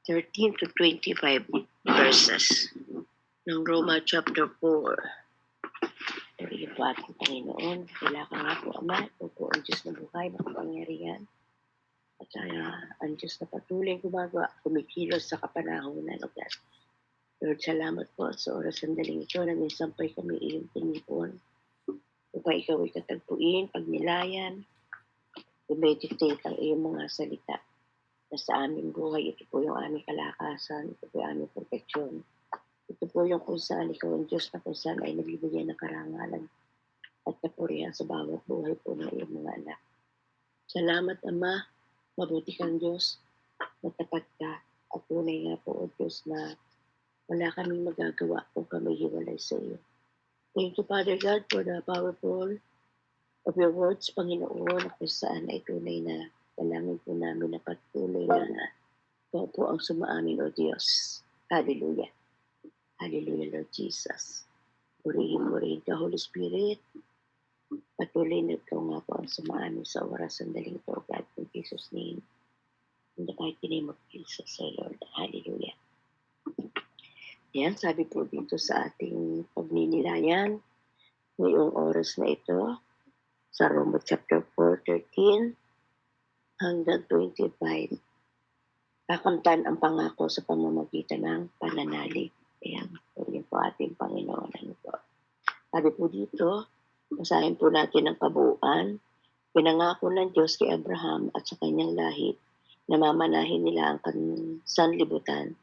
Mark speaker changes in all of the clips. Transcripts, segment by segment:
Speaker 1: 13 to 25 verses ng Roma chapter 4. Purihin po ating Panginoon. Wala ka nga po, Ama. Ito po ang Diyos na buhay, makapangyarihan. At ang Diyos na patuloy gumagawa, kumikilos sa kapanahonan o God. Lord, salamat po sa oras sandaling ito na may sampay kami iyong tinipon. Upang ikaw ay katagpuin, pagnilayan, i-meditate ang iyong mga salita na sa aming buhay. Ito po yung aming kalakasan, ito po yung aming proteksyon. Ito po yung kung saan ikaw ang Diyos na kung saan ay nagbibigay ng karangalan at kapurihan sa bawat buhay po ng iyong mga anak. Salamat, Ama. Mabuti kang Diyos. Matapat ka. At tunay nga po, O Diyos, na wala kaming magagawa kung kami hiwalay sa iyo. Thank you, Father God, for the powerful of your words, Panginoon, kung saan ay tunay na dalangin po namin na patuloy na ikaw po ang sumaamin, O Diyos. Hallelujah. Hallelujah, Lord Jesus. Purihin ka, Holy Spirit. Patuloy na ikaw nga po ang sumaamin sa oras sandaling ito, God, in Jesus' name. In the mighty name of Jesus, O Lord. Hallelujah. Yan, sabi po dito sa ating pagninilayan ngayong oras na ito sa Roma chapter 4:13 hanggang 25. Kakamtan ang pangako sa pamamagitan ng pananalig. Ayan, yun po ating Panginoon. Ano po? Sabi po dito, basahin po natin ang kabuuan. Pinangako ng Diyos kay Abraham at sa kanyang lahi na mamanahin nila ang sanlibutan.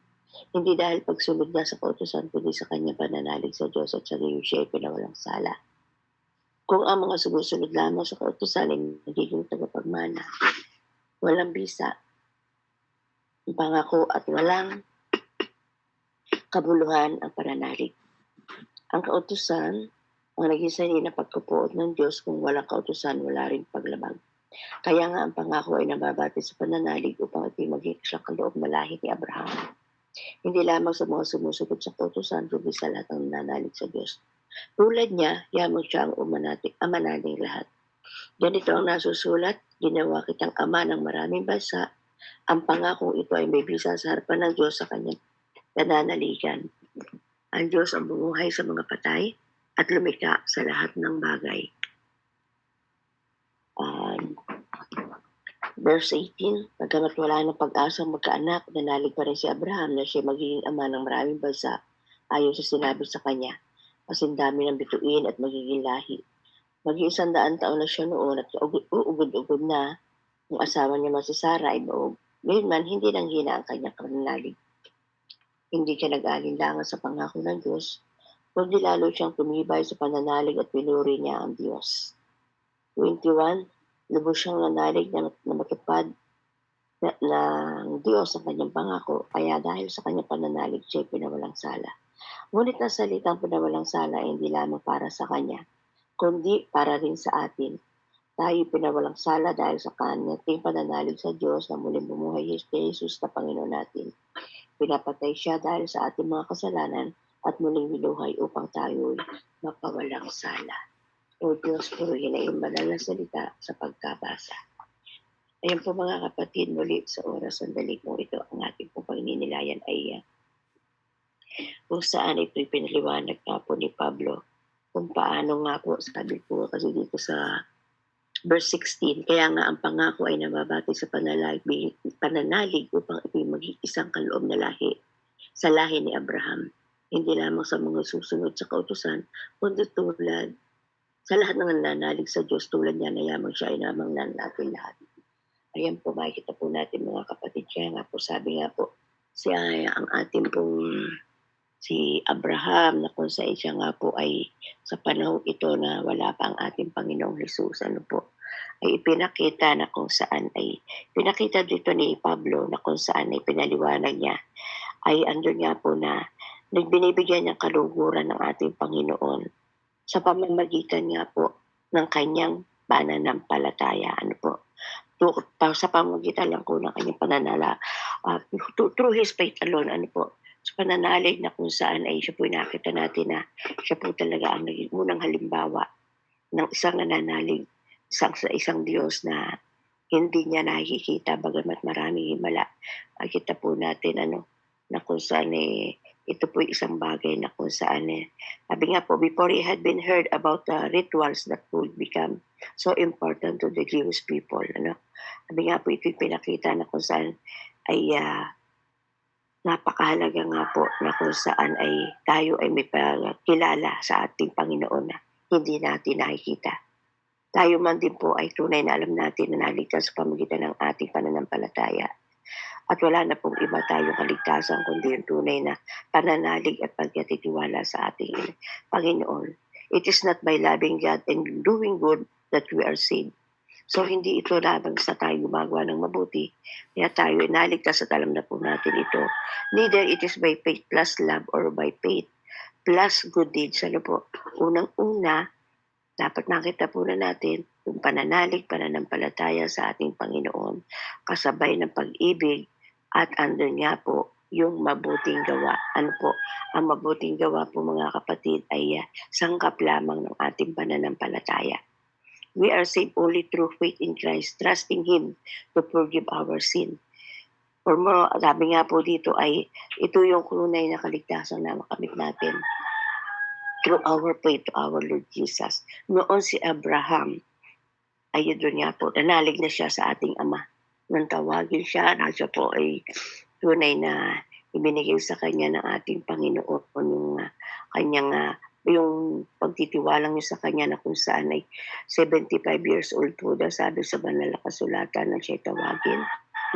Speaker 1: Hindi dahil pagsunod na sa kautusan, kundi sa kanyang pananalig sa Diyos at sa gayon siya ay pinawalang sala. Kung ang mga sumusunod lamang sa kautusan ay nagiging tagapagmana, walang bisa, pangako at walang kabuluhan ang pananalig. Ang kautusan ang naging sanhi na pagkapuot ng Diyos. Kung walang kautusan, wala rin paglabag. Kaya nga ang pangako ay nababati sa pananalig upang ito'y maging sa kaloob na lahi ni Abraham. Hindi lamang sa mga sumusunod sa kautusan, kundi sa lahat ng nananalig sa Diyos. Tulad niya, yamang siya ang ama nating lahat. Ganito ang nasusulat, ginawa kitang ama ng maraming bansa. Ang pangakong ito ay may bisa sa harapan ng Diyos sa kanyang nananaligan. Ang Diyos ang bumuhay sa mga patay at lumikha sa lahat ng bagay. Verse 18, pagkamat wala ng pag-asang magkaanak, nanalig pa rin si Abraham na siya magiging ama ng maraming bansa ayon sa sinabi sa kanya. Kasing dami ng bituin at magiging lahi. Mag-100 taon na siya noon at uugod-ugod na ang asawa niya si Sarah ay noong. Ngayon man, hindi nanghina ang kanyang pananalig. Hindi siya nag-alinlangan sa pangako ng Diyos, kundi lalo siyang tumibay sa pananalig at pinuri niya ang Diyos. 21, lubos siyang nanalig na matupad ng Diyos ang kanyang pangako, kaya dahil sa kanyang pananalig siya pinawalang sala. Ngunit ang salitang pinawalang sala ay hindi lamang para sa kanya, kundi para rin sa atin. Tayo pinawalang sala dahil sa kanyang pananalig sa Diyos na muling bumuhay kay Jesus na Panginoon natin. Pinapatay siya dahil sa ating mga kasalanan at muling binuhay upang tayo mapawalang sala. O Diyos, purihin na iyong banal na salita sa pagkabasa. Ayan po mga kapatid, muli sa oras sandali po ito, ang ating pong pagninilayan ay kung saan ito'y pinaliwanag nga po ni Pablo kung paano nga po, sabi po kasi dito sa verse 16, kaya nga ang pangako ay nababati sa pananalig upang ito'y maging isang kaloob na lahi sa lahi ni Abraham. Hindi lamang sa mga susunod sa kautusan, kundi tulad sa lahat ng nananalig sa Diyos, tulad niya na yamang siya ay namang natin lahat. Ayan po, makikita po natin mga kapatid. Kaya nga po, sabi nga po, siya ang ating pong si Abraham na kung saan siya nga po ay sa panahon ito na wala pa ang ating Panginoong Jesus, ano po, ay ipinakita na kung saan ay, pinakita dito ni Pablo na kung saan ay pinaliwanag niya, ay andun nga po na nagbinibigyan niyang kaluguran ng ating Panginoon sa pamamagitan nga po ng kanyang pananampalataya. Ano po? Sa pamamagitan lang po ng kanyang pananala, through his faith alone, ano po? Sa pananalig na kung saan ay siya po nakita natin na siya po talaga ang naging unang halimbawa ng isang nananalig sa isang Diyos na hindi niya nakikita bagamat maraming himala. Makikita po natin na kung saan, ito po isang bagay na kung saan, sabi nga po, before he had been heard about the rituals that would become so important to the Jewish people, Sabi nga po, ito'y pinakita na kung saan ay, napakahalaga nga po na kung saan ay tayo ay may pagkilala sa ating Panginoon na hindi natin nakikita. Tayo man din po ay tunay na alam natin na naligtas sa pamamagitan ng ating pananampalataya. At wala na pong iba tayong kaligtasan kundi yung tunay na pananalig at pagkatitiwala sa ating Panginoon. It is not by loving God and doing good that we are saved. So hindi ito lamang sa tayo gumagawa ng mabuti, kaya tayo ay naligtas at alam na po natin ito. Neither it is by faith plus love or by faith plus good deeds. Po? Unang-una, dapat nakita po na natin yung pananalig, pananampalataya sa ating Panginoon, kasabay ng pag-ibig at andun nga po yung mabuting gawa. Ano po? Ang mabuting gawa po mga kapatid ay sangkap lamang ng ating pananampalataya. We are saved only through faith in Christ, trusting Him to forgive our sin. Or more, sabi nga po dito ay ito yung tunay na kaligtasan na makamit natin through our faith to our Lord Jesus. Noon si Abraham, ay doon nga po, nanalig na siya sa ating Ama. Nang tawagin siya, na siya po ay tunay na ibinigay sa kanya ng ating Panginoon yung kanyang yung pagtitiwalang niya sa kanya na kung saan ay 75 years old po daw, sabi sa banal na kasulatan na siya tawagin,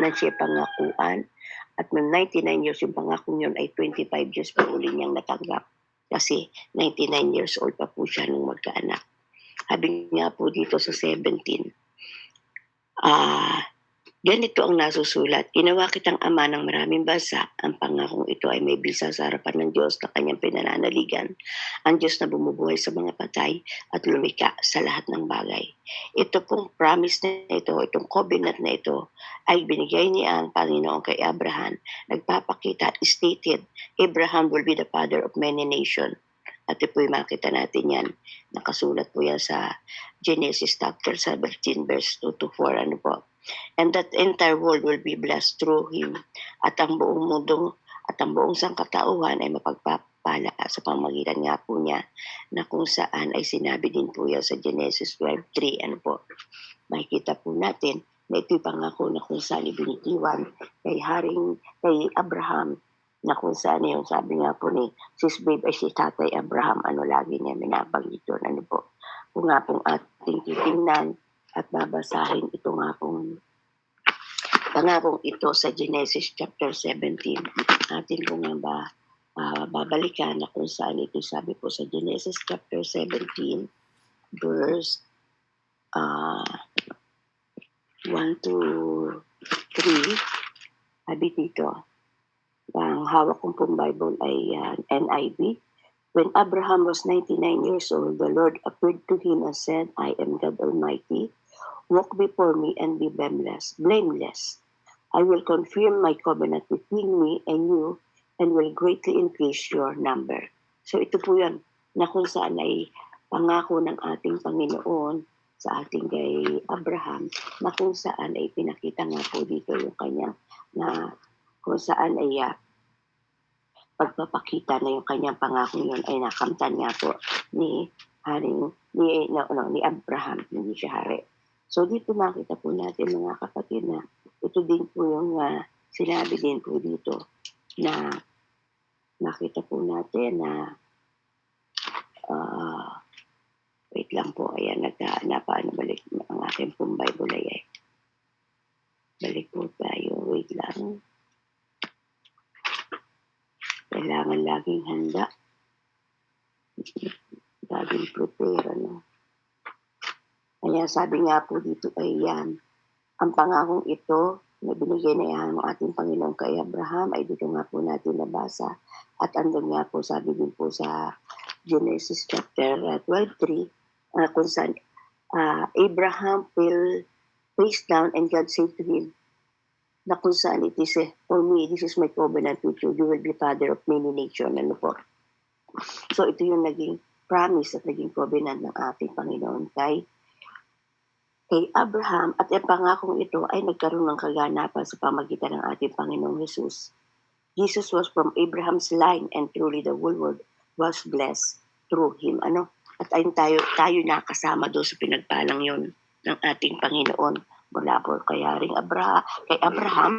Speaker 1: na siya pangakuan. At nung 99 years, yung pangakong yun ay 25 years pa uli niyang natanggap. Kasi 99 years old pa po siya nung magkaanak. Sabi nga po dito sa 17, ganito ang nasusulat, ginawa kitang ama ng maraming bansa, ang pangakong ito ay may bisa sa harapan ng Diyos na kanyang pinananaligan, ang Diyos na bumubuhay sa mga patay at lumika sa lahat ng bagay. Ito pong promise na ito, itong covenant na ito, ay binigay niya ang Panginoon kay Abraham. Nagpapakita, stated, Abraham will be the father of many nations. At ito po makita natin yan. Nakasulat po yan sa Genesis chapter 17 verse 2 to 4. Ano po? And that entire world will be blessed through him. At ang buong mundo at ang buong sangkatauhan ay mapagpapala sa pamamagitan nga po niya, na kung saan ay sinabi din po yan sa Genesis 12:3. Ano po? Makikita po natin na ito'y pangako na kung saan ibinitiwan kay Abraham, na kung saan yung sabi nga po ni Sis Babe ay si Tatay Abraham, lagi niya minabanggit yun. Ano po? Kung nga pong ating titingnan at babasahin ito nga pong pangakong ito sa Genesis chapter 17. Atin po nga babalikan na kung saan ito sabi po sa Genesis chapter 17 verse 1 to 3. Sabi dito, ang hawak kong pong Bible ay NIV. When Abraham was 99 years old, the Lord appeared to him and said, I am God Almighty. Walk before me and be blameless. I will confirm my covenant between me and you and will greatly increase your number. So ito po yan, na kung saan ay pangako ng ating Panginoon sa ating kay Abraham, na kung saan ay pinakita nga po dito yung kanya na kung saan ay pagpapakita na yung kanyang pangako yun ay nakamtan nga po ni Abraham, hindi siya hari. So dito makita po natin mga kapatid na ito din po yung sinabi din po dito na nakita po natin na wait lang po, ayan, balik ang aking pong Bible ay balik po tayo, wait lang. Kailangan laging handa. Laging prepare, Kaya sabi nga po dito ay yan, ang pangakong ito na binigay na yan ng ating Panginoon kay Abraham ay dito nga po natin nabasa. At andun nga po, sabi din po sa Genesis chapter 12:3, kung saan Abraham fell face down and God said to him, na kung saan it is, for me, this is my covenant with you, you will be father of many nations. Ano po? So ito yung naging promise at naging covenant ng ating Panginoon kay kay Abraham at ang pangakong ito ay nagkaroon ng kaganapan sa pamagitan ng ating Panginoong Hesus. Jesus was from Abraham's line and truly the whole world was blessed through him. At ayun tayo nakasama doon sa pinagpalang yon ng ating Panginoon mula po kay Abraham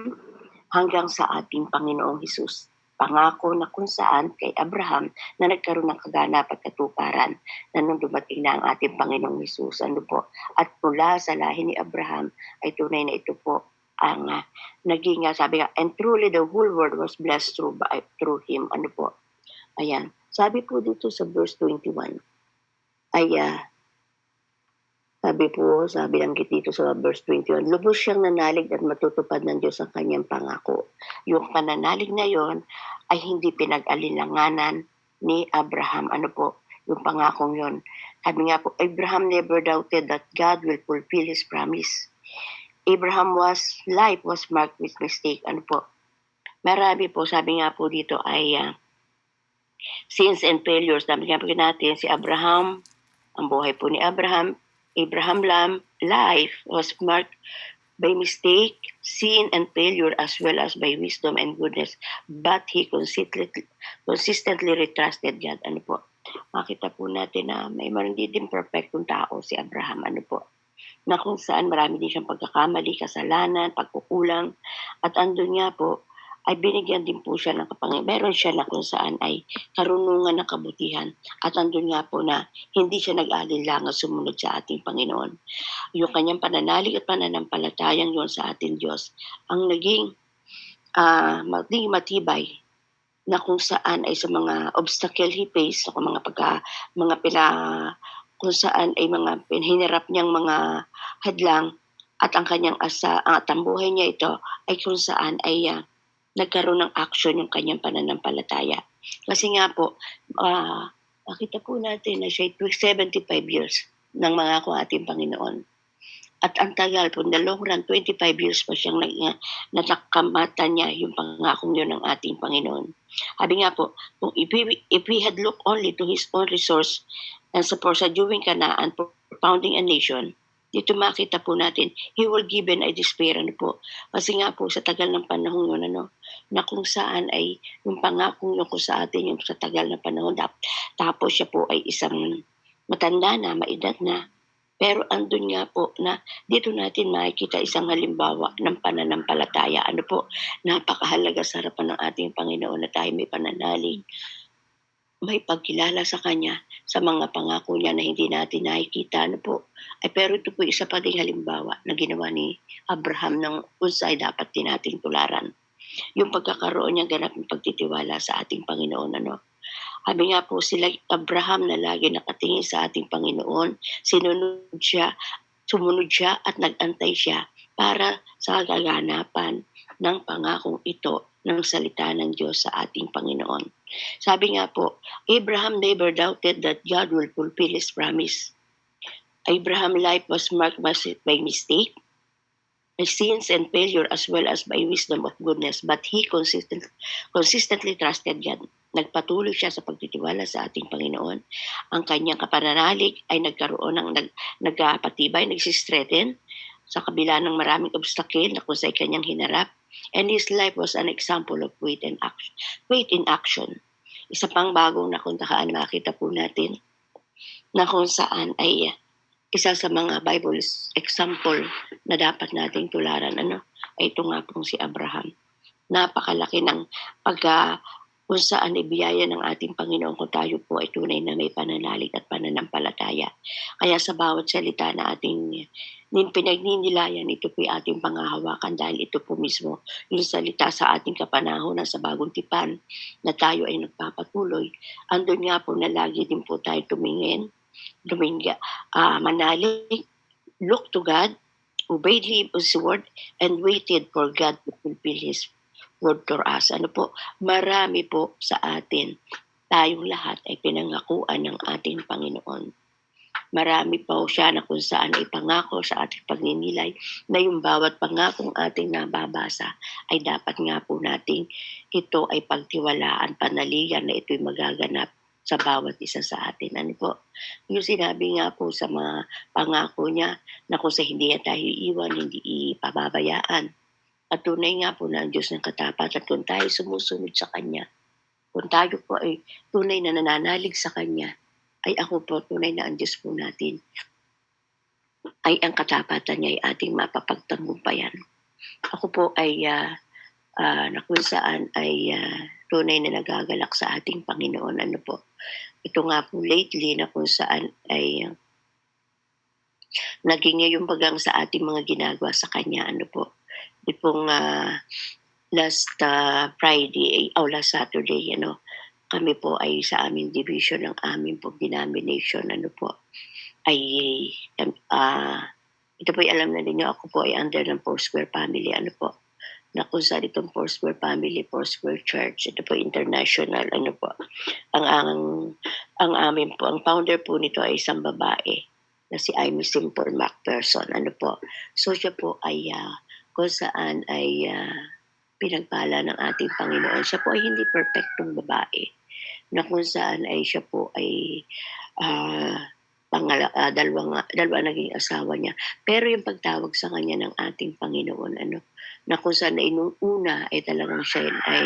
Speaker 1: hanggang sa ating Panginoong Hesus. Pangako na kung saan kay Abraham na nagkaroon ng kaganap at katuparan na nung dumating na ang ating Panginoong Hesus. At mula sa lahi ni Abraham ay tunay na ito po ang naging, sabi nga, and truly the whole world was blessed through him. Ayan. Sabi po dito sa verse 21, ay sabi lang dito sa verse 21, lubos siyang nanalig at matutupad ng Diyos ang kanyang pangako. Yung pananalig na yon ay hindi pinag-alinlanganan ni Abraham. Yung pangakong yon. Sabi nga po, Abraham never doubted that God will fulfill His promise. Abraham's life was marked with mistake. Marami po, sabi nga po dito ay sins and failures. Sabi nga po natin, si Abraham, ang buhay po ni Abraham life was marked by mistake, sin, and failure as well as by wisdom and goodness. But he consistently retrusted God. Makita po natin na may hindi din perfectong tao si Abraham. Na kung saan marami din siyang pagkakamali, kasalanan, pagkukulang. At andun nga po, ay binigyan din po siya ng meron siya na kung saan ay karunungan ng kabutihan. At andun nga po na hindi siya nag-alinlangan sumunod sa ating Panginoon. Yung kanyang pananalig at pananampalatayang yun sa ating Diyos ang naging matibay na kung saan ay sa mga obstacle he faced, sa kung saan ay mga hinirap niyang mga hadlang at ang kanyang at ang buhay niya ito ay kung saan ay nagkaroon ng action yung kanyang pananampalataya. Kasi nga po, makita po natin na siya 75 years ng mangako ating Panginoon. At ang tagal po, na long run, 25 years pa siyang natakamata niya yung pangakong yun ng ating Panginoon. Sabi nga po, kung if we had looked only to His own resource and support sa doing Kanaan for founding a nation, dito makita po natin, He will given a despair. Kasi nga po, sa tagal ng panahon yun, na kung saan ay yung pangakong yun ko sa atin, yung sa tagal ng panahon, tapos siya po ay isang matanda na, maedad na. Pero andun nga po na dito natin makikita isang halimbawa ng pananampalataya. Napakahalaga sa harapan ng ating Panginoon na tayo may pananalig, may pagkilala sa Kanya, sa mga pangako niya na hindi natin nakikita. Pero ito po isa pa ding halimbawa na ginawa ni Abraham ng unsay dapat din nating tularan. Yung pagkakaroon niya ganap ng pagtitiwala sa ating Panginoon. Sabi nga po sila Abraham na lagi nakatingin sa ating Panginoon, sumunod siya at nag-antay siya para sa kaganapan ng pangakong ito ng salita ng Diyos sa ating Panginoon. Sabi nga po, Abraham never doubted that God will fulfill His promise. Abraham's life was marked by mistake, by sins and failure as well as by wisdom of goodness, but he consistently trusted God. Nagpatuloy siya sa pagtitiwala sa ating Panginoon. Ang kanyang kapananalig ay nagkaroon ng nagpatibay, nagsistrengthen sa kabila ng maraming obstacle na kung sa'y kanyang hinarap. And his life was an example of faith in action. Isa pang bagong nakuntakaan makita po natin na kung saan ay isa sa mga Bible example na dapat nating tularan. Ay ito nga pong si Abraham. Napakalaki ng kung saan ibiyaya ng ating Panginoon kung tayo po ay tunay na may pananalig at pananampalataya. Kaya sa bawat salita na ating pinagninilayan, ito po ating pangahawakan dahil ito po mismo yung salita sa ating kapanahonan sa bagong tipan na tayo ay nagpapatuloy. Andun nga po na lagi din po tayo manalig, look to God, obeyed His word, and waited for God to fulfill His word for us. Marami po sa atin, tayong lahat ay pinangakuan ng ating Panginoon. Marami po siya na kung saan ay pangako sa ating pagninilay na yung bawat pangakong ating nababasa ay dapat nga po nating ito ay pagtiwalaan, panaligan na ito'y magaganap sa bawat isa sa atin. Ano po, yung sinabi nga po sa mga pangako niya na kung sa hindi niya tayo iiwan, hindi ipababayaan. At tunay nga po na ang Diyos ng katapatan kung tayo sumusunod sa Kanya, kung tayo po ay tunay na nananalig sa Kanya, ay ako po tunay na ang Diyos po natin ay ang katapatan niya ay ating mapapagtagumpayan. Ako po ay na kung saan ay tunay na nagagalak sa ating Panginoon. Ano po, ito nga po lately na kung saan ay naging yung bagang sa ating mga ginagawa sa Kanya. Ano po, itong last Friday o last Saturday, kami po ay sa aming division ng aming po denomination, ano po, ay ito po ay alam na ninyo, ako po ay under ng Foursquare family, ano po, na kung saan itong Foursquare family, Foursquare Church, ito po international, ano po, ang amin po, ang founder po nito ay isang babae na si Amy Simple Macpherson, ano po. So siya po ay kung saan ay pinagpala ng ating Panginoon. Siya po ay hindi perfectong babae na kung saan ay siya po ay dalawa naging asawa niya. Pero yung pagtawag sa kanya ng ating Panginoon, na kung saan ay nung una ay talagang siya ay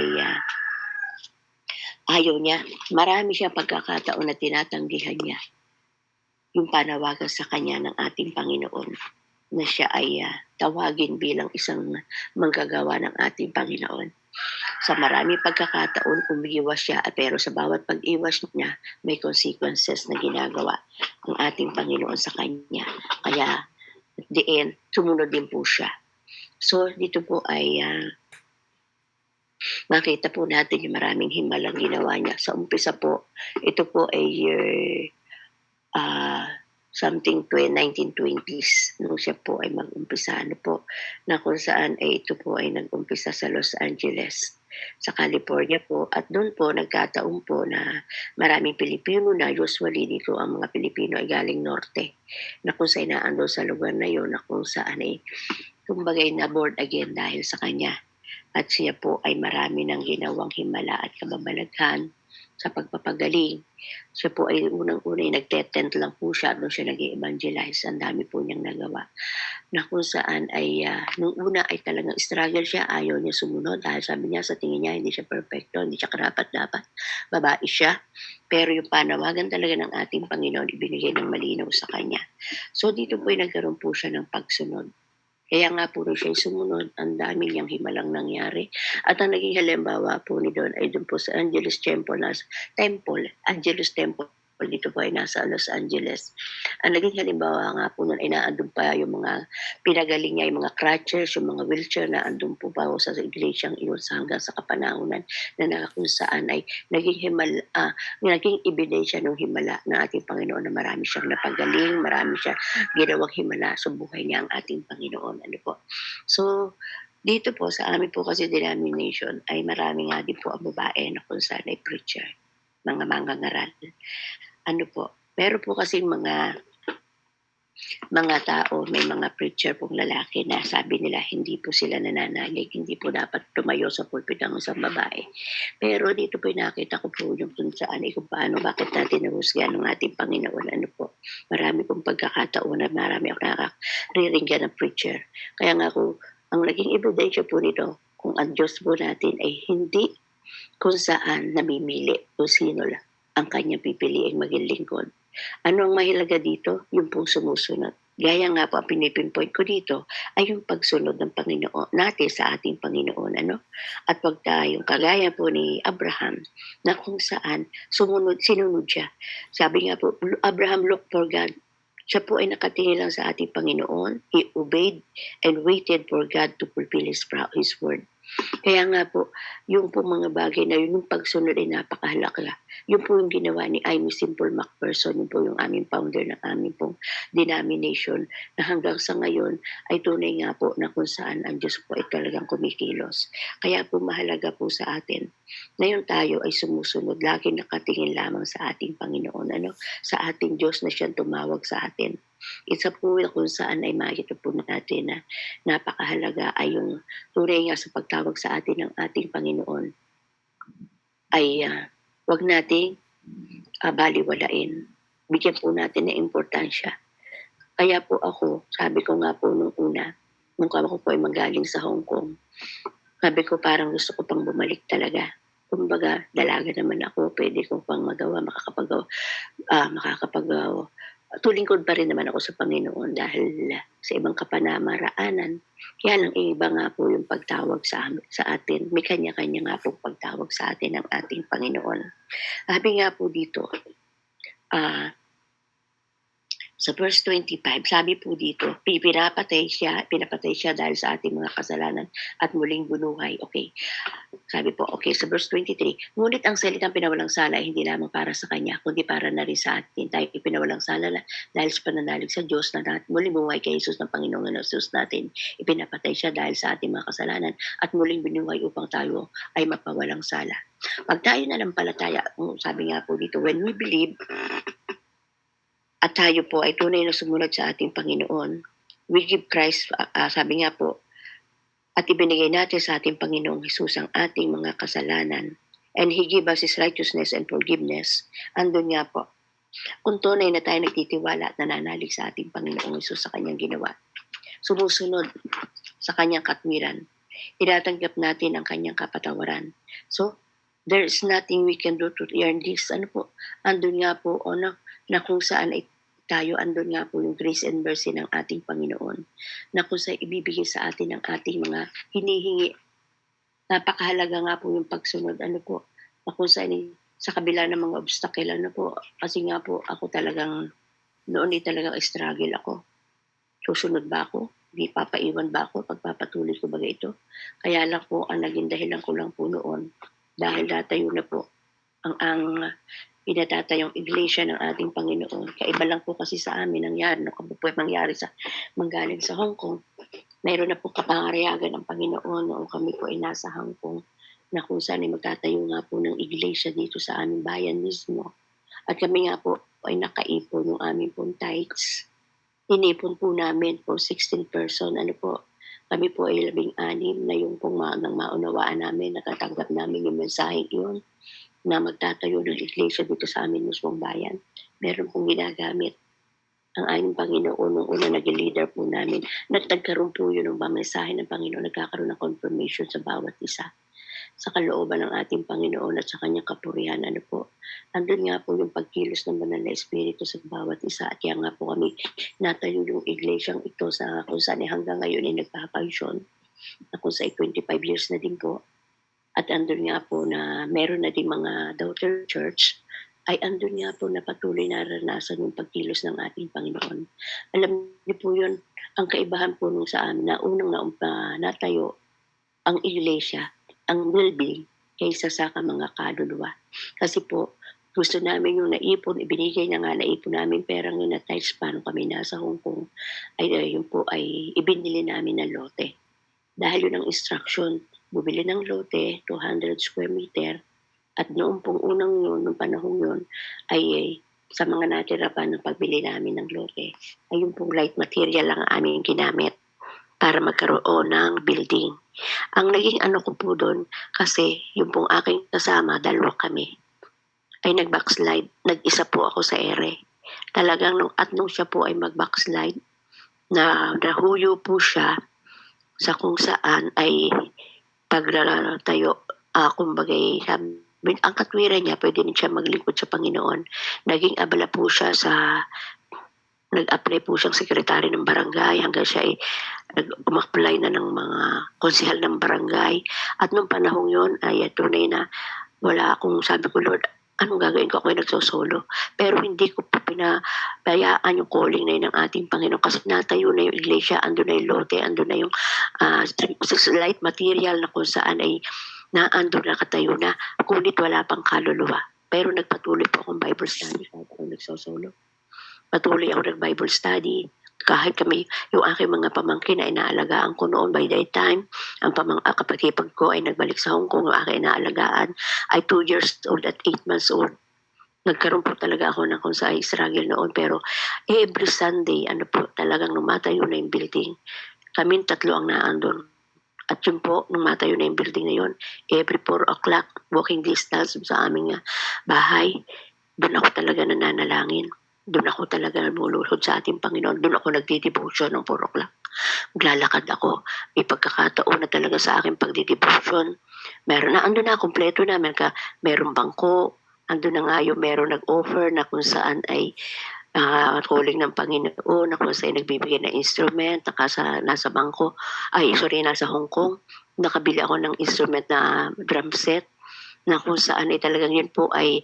Speaker 1: ayaw niya. Marami siya pagkakataon na tinatanggihan niya yung panawagan sa kanya ng ating Panginoon na siya ay tawagin bilang isang manggagawa ng ating Panginoon. Sa marami pagkakataon, umiiwas siya, pero sa bawat pag-iwas niya, may consequences na ginagawa ng ating Panginoon sa kanya. Kaya, at the end, sumunod din po siya. So, dito po ay makita po natin yung maraming himalang ginawa niya. Sa umpisa po, ito po ay year something 1920s nung siya po ay mag-umpisa, po, na kung saan ay ito po ay nag-umpisa sa Los Angeles, sa California po. At doon po nagkataon po na maraming Pilipino na, usually dito ang mga Pilipino ay galing norte, na kung saan naandun sa lugar na yon, na kung saan ay kumbagay na board again dahil sa kanya. At siya po ay marami ng ginawang himala at kababalaghan sa pagpapagaling. Siya po ay unang-una ay nagtetent lang po siya, doon siya nag-evangelize. Ang dami po niyang nagawa. Na kung saan ay, nung una ay talagang struggle siya, ayaw niya sumunod dahil sabi niya sa tingin niya hindi siya perfecto, hindi siya karapat-dapat, babae siya. Pero yung panawagan talaga ng ating Panginoon, ibinigay ng malinaw sa kanya. So dito po ay nagkaroon po siya ng pagsunod. Kaya nga po nung siya'y sumunod, ang dami niyang himalang nangyari. At ang naging halimbawa po ni Don ay doon po sa Angelus Temple dito po ay nasa Los Angeles. Ang naging halimbawa nga po nun ay naandun pa yung mga pinagaling niya, yung mga crutches, yung mga wheelchair na andun po pa sa iglesiang iyon hanggang sa kapanahunan na kung saan ay naging ebidensya ng himala ng ating Panginoon na marami siyang napagaling, marami siya ginawang himala sa buhay niya ang ating Panginoon. Ano po? So, dito po sa amin po kasi denomination ay marami nga din po ang babae na kung saan ay preacher, mga mangangaral. Ano po? Meron po kasi mga tao, may mga preacher pong lalaki na sabi nila hindi po sila nananalig, hindi po dapat tumayo sa pulpit ng isang babae. Pero dito po nakita ko po yung kung saan kung paano, bakit natin nahusgahan ng ating Panginoon. Ano po? Marami pong pagkakataon na marami ako nakariringgan ng preacher. Kaya nga ko, ang naging ebidensya po nito, kung ang Diyos po natin ay hindi kung saan namimili kung sino lang ang kanya pipiliing maging lingkod. Ano ang mahalaga dito? Yung pong sumusunod. Gaya nga po, ang pinipinpoint ko dito ay yung pagsunod ng Panginoon natin sa ating Panginoon. At wag tayong kagaya po ni Abraham na kung saan sinunod siya. Sabi nga po, Abraham looked for God. Siya po ay nakatingin lang sa ating Panginoon. He obeyed and waited for God to fulfill His word. Kaya nga po, yung po mga bagay na yun, yung pagsunod ay napakahalaga. Yun po yung ginawa ni Amy Simple Macpherson, yun po yung aming founder ng aming pong denomination, na hanggang sa ngayon ay tunay nga po na kung saan ang Diyos po ay talagang kumikilos. Kaya po mahalaga po sa atin, ngayon tayo ay sumusunod, lagi nakatingin lamang sa ating Panginoon, sa ating Diyos na siyang tumawag sa atin. Isa po kung saan ay makita po natin na napakahalaga ay yung tunay nga sa pagtawag sa atin ng ating Panginoon ay wag nating balewalain. Bigyan po natin ng importansya. Kaya po ako, sabi ko nga po nung una, nung ako po ay manggaling sa Hong Kong, sabi ko parang gusto ko pang bumalik talaga. Kumbaga, dalaga naman ako, pwede ko pang magawa, makakapagawa. Tulingkod pa rin naman ako sa Panginoon dahil sa ibang kapanamaraanan. Kaya lang iba nga po yung pagtawag sa atin. May kanya-kanya nga po pagtawag sa atin ng ating Panginoon. Sabi nga po dito, sa verse 25, sabi po dito, pinapatay siya dahil sa ating mga kasalanan at muling bunuhay. Okay. Sabi po, okay, sa verse 23, ngunit ang salitang pinawalang sala ay hindi lamang para sa kanya, kundi para na rin sa atin. Tayo pinawalang sala dahil sa pananalig sa Diyos na muling buhay kay Jesus ng Panginoon na Jesus natin. Ipinapatay siya dahil sa ating mga kasalanan at muling binuhay upang tayo ay mapawalang sala. Pag tayo nanampalataya, sabi nga po dito, when we believe, at tayo po ay tunay na sumunod sa ating Panginoon, we give Christ, sabi nga po, at ibinigay natin sa ating Panginoong Jesus ang ating mga kasalanan, and He give us His righteousness and forgiveness. Andun nga po, kung tunay na tayo nagtitiwala at nananalig sa ating Panginoong Jesus sa kanyang ginawa, sumusunod sa kanyang katwiran, tinatanggap natin ang kanyang kapatawaran. So, there is nothing we can do to earn this. Ano po, andun nga po, na kung saan ay tayo, andun nga po yung grace and mercy ng ating Panginoon na kung saan ibibigay sa atin ang ating mga hinihingi. Napakahalaga nga po yung pagsunod, ano po, na kung saan sa kabila ng mga obstacle, ano po, kasi nga po ako talagang, noon talagang struggle ako. Susunod ba ako? Di papaiwan ba ako? Pagpapatuloy ko ba ito? Kaya lang po, ang naging dahilan ko lang po noon, dahil datayo na po ang pinatatayong iglesia ng ating Panginoon. Kaiba lang po kasi sa amin nangyari, mangyari sa manggaling sa Hong Kong. Mayroon na po kapangarayagan ng Panginoon noong kami po ay nasa Hong Kong na kung saan ay magtatayo nga po ng iglesia dito sa aming bayan mismo. At kami nga po ay nakaipon yung aming pong tithes. Inipon po namin for 16 person. Ano po, kami po ay 16 na yung pong nang maunawaan namin, nakatanggap namin yung mensaheng yun na magtatayo ng iglesia dito sa amin mismong bayan. Meron pong ginagamit ang aming Panginoon nung una naging leader po namin. Nagkaroon po yun ng mensahe ng Panginoon, nagkakaroon ng confirmation sa bawat isa. Sa kalooban ng ating Panginoon at sa kanyang kapurihan, ano po, andun nga po yung pagkilos ng banal na espiritu sa bawat isa. At kaya nga po kami natayo yung iglesyang ito sa kung saan hanggang ngayon ay nagpapansyon na kung sa 25 years na din po. At andun nga po na meron na din mga daughter church, ay andun nga po na patuloy naranasan yung pagkilos ng ating Panginoon. Alam niyo po yun, ang kaibahan po nung sa amin na unang natayo ang iglesia, ang building, kaysa sa mga kaluluwa. Kasi po, gusto namin yung naipon, ibinigay na nga naipon namin perang yun na tithes paano kami nasa Hong Kong, ay yun po ay ibinili namin na lote. Dahil yun ang instruction, bumili ng lote, 200 square meter, at noong pong unang yun, noong panahon yun, ay sa mga natira pa ng pagbili namin ng lote, ay yung pong light material lang aming ginamit para magkaroon ng building. Ang naging ano ko po doon, kasi yung pong aking kasama, dalawa kami, ay nag-backslide. Nag-isa po ako sa ere. Talagang nung siya po ay mag-backslide, na nahuyo po siya sa kung saan ay paglatayo, kumbaga, ang katwiran niya, pwede rin siya maglingkod sa Panginoon. Naging abala po siya nag-apply po siyang sekretary ng barangay hanggang siya ay umapply na ng mga konsehal ng barangay. At nung panahon yon ay tunay na wala akong, sabi ko, Lord, anong gagawin ko? Ako'y nagsosolo. Pero hindi ko po pinabayaan yung calling na yun ng ating Panginoon kasi natayo na yung iglesia, ando na yung lote, ando na yung light material na kung saan ay naando na katayo na, kulit wala pang kaluluwa. Pero nagpatuloy po akong Bible study kahit ako nagsosolo. Patuloy ako nag-Bible study. Kahit kami, yung aking mga pamangkin na inaalagaan ko noon by that time, ang kapatipag ko ay nagbalik sa Hong Kong, ang aking inaalagaan ay 2 years old at 8 months old. Nagkaroon po talaga ako ng kung saan struggle noon, pero every Sunday, ano po, talagang numatayo na yung building. Kaming tatlo ang naandun. At yun po, nung matayo na yung building na yun, every 4 o'clock, walking distance sa aming bahay, Do'n ako talaga nananalangin, do'n ako talaga lumuluhod sa ating Panginoon, do'n ako nagde-devotion ng 4:00. Maglalakad ako, may pagkakataon na talaga sa aking pagde-devotion, meron na andun na kumpleto na merong bangko, andun na nga yung merong nag-offer na kung saan ay, calling ng Panginoon na kung saan nagbibigay ng instrument nasa bangko nasa Hong Kong. Nakabili ako ng instrument na drum set na kung saan ay talagang yun po ay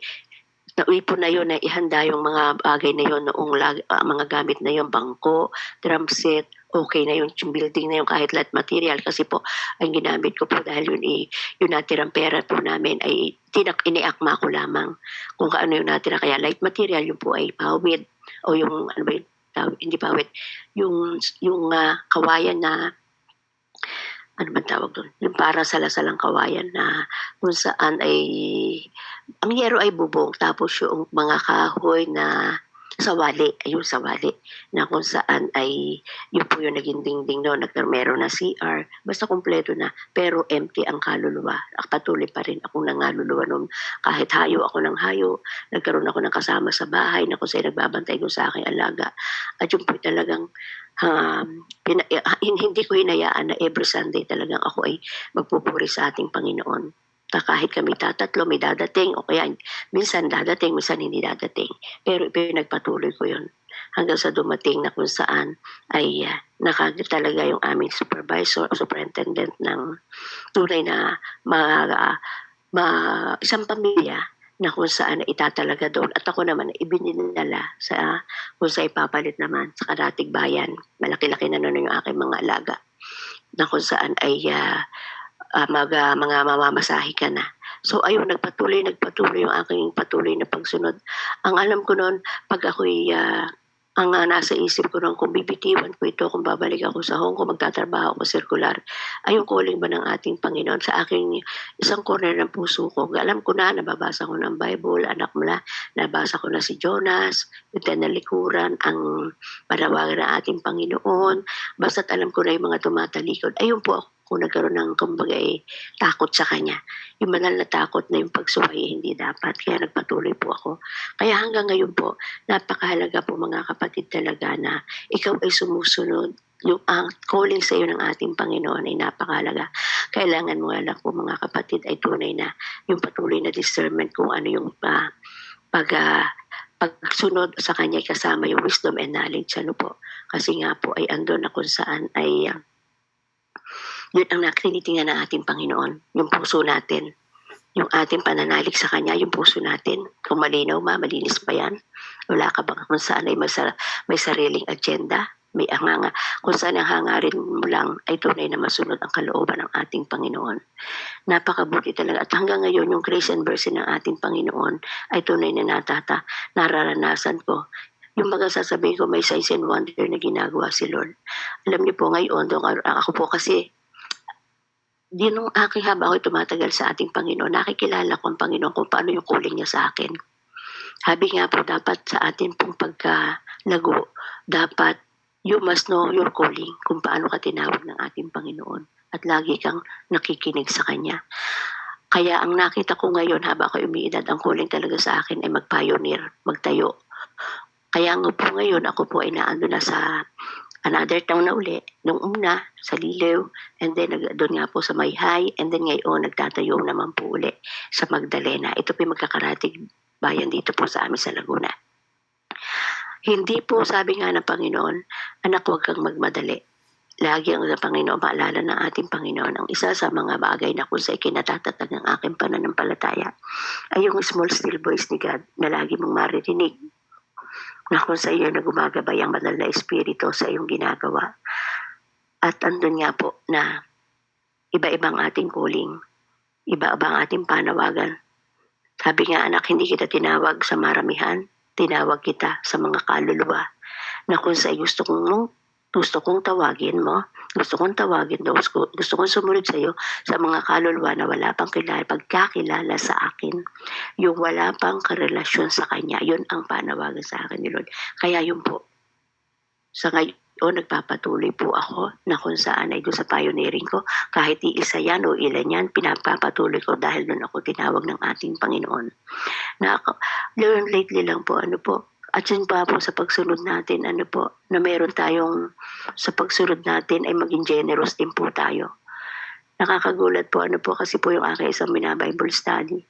Speaker 1: naipon na yun na ihanda yung mga bagay na yun noong mga gamit na yun, bangko, drum set, okey na yun, yung building na yun kahit lahat material kasi po ang ginamit ko po dahil yun, yung natirang pera po namin ay iniakma ko lamang kung ano yung natira kaya light material yun po ay pawid o yung ano ba yun tawag hindi pawid, kawayan na ano bang tawag dun, yung para salasalang kawayan na kung saan ay ang yero ay bubong tapos yung mga kahoy na sawali, ayun sawali, na kung saan ay yun po yung naging dingding nun meron na CR, basta kumpleto na pero empty ang kaluluwa. Patuloy pa rin akong nangaluluwa nun kahit hayo ako ng hayo, nagkaroon ako ng kasama sa bahay na kung saan nagbabantay dun sa aking alaga at yun po'y talagang, hindi ko hinayaan na every Sunday talagang ako ay magpupuri sa ating Panginoon. Na kahit kami tatatlo may dadating o kaya minsan dadating, minsan hindi dadating. Pero ipinagpatuloy ko yun hanggang sa dumating na kung saan ay talaga yung aming supervisor o superintendent ng tunay na isang pamilya na kung saan itatalaga doon at ako naman ibininala sa kung sa ipapalit naman sa karatig bayan. Malaki-laki na nun yung aking mga alaga na kung saan ay mga mamamasahe ka na. So ayun, nagpatuloy yung aking patuloy na pagsunod. Ang alam ko noon, pag ako'y, ang nasa isip ko noon kung bibitiwan ko ito, kung babalik ako sa Hong Kong, magtatrabaho ako sirkular, ay yung calling ba ng ating Panginoon sa aking isang corner ng puso ko. Alam ko na, nababasa ko ng Bible, anak mo na, nabasa ko na si Jonas, yung tinalikuran, ang panawagan ng ating Panginoon, basta't alam ko na yung mga tumatalikod. Ayun po ako nagkaroon ng kumbaga takot sa kanya. Yung banal na takot na yung pagsuway hindi dapat. Kaya nagpatuloy po ako. Kaya hanggang ngayon po, napakahalaga po mga kapatid talaga na ikaw ay sumusunod. Yung ang calling sa iyo ng ating Panginoon ay napakahalaga. Kailangan mo lang po mga kapatid ay tunay na yung patuloy na discernment kung ano yung pagsunod sa kanya kasama yung wisdom and knowledge. Ano po? Kasi nga po ay andun na kung saan ay yun ang tinitingnan ng ating Panginoon, yung puso natin, yung ating pananalig sa Kanya, yung puso natin. Kung malinaw malinis ba yan? Wala ka bang kung saan ay may sariling agenda? May hanga, kung saan ang hangarin mo lang ay tunay na masunod ang kalooban ng ating Panginoon. Napakabuti talaga. At hanggang ngayon, yung grace and mercy ng ating Panginoon ay tunay na nararanasan ko. Yung mga sasabihin ko, may signs and wonder na ginagawa si Lord. Alam niyo po ngayon, ako po kasi nung aking habang ako'y tumatagal sa ating Panginoon, nakikilala ko ang Panginoon kung paano yung calling niya sa akin. Sabi nga po, dapat sa atin pong pagkalago, dapat you must know your calling, kung paano ka tinawag ng ating Panginoon. At lagi kang nakikinig sa Kanya. Kaya ang nakita ko ngayon habang ako'y umiidad, ang calling talaga sa akin ay mag-pioneer, magtayo. Kaya nga po ngayon, ako po ay naando na sa another town na uli, nung una, sa Lilew, and then doon nga po sa Mayhay, and then ngayon nagtatayo naman po uli sa Magdalena. Ito po yung magkakaratig bayan dito po sa amin sa Laguna. Hindi po sabi nga ng Panginoon, anak huwag kang magmadali. Lagi ang Panginoon, maalala ng ating Panginoon, ang isa sa mga bagay na kung sa ikinatatatag ng aking pananampalataya ay yung small still voice ni God na lagi mong maririnig na kung sa iyo na gumagabay ang banal na espiritu sa iyong ginagawa. At andun nga po na iba-ibang ating calling, iba-ibang ating panawagan. Sabi nga anak, hindi kita tinawag sa maramihan, tinawag kita sa mga kaluluwa na kung sa gusto kong tawagin mo, gusto kong sumunod sa iyo sa mga kaluluwa na wala pang pagkakilala sa akin. Yung wala pang karelasyon sa Kanya, yun ang panawagan sa akin ni Lord. Kaya yun po, sa ngayon o nagpapatuloy po ako na kung saan ay doon sa pioneering ko, kahit iisa yan o ilan yan, pinapapatuloy ko dahil doon ako tinawag ng ating Panginoon. Na ako, lately lang po, at yun pa po sa pagsunod natin, na meron tayong, sa pagsunod natin ay maging generous din po tayo. Nakakagulat po, kasi po yung aking isang Bible study,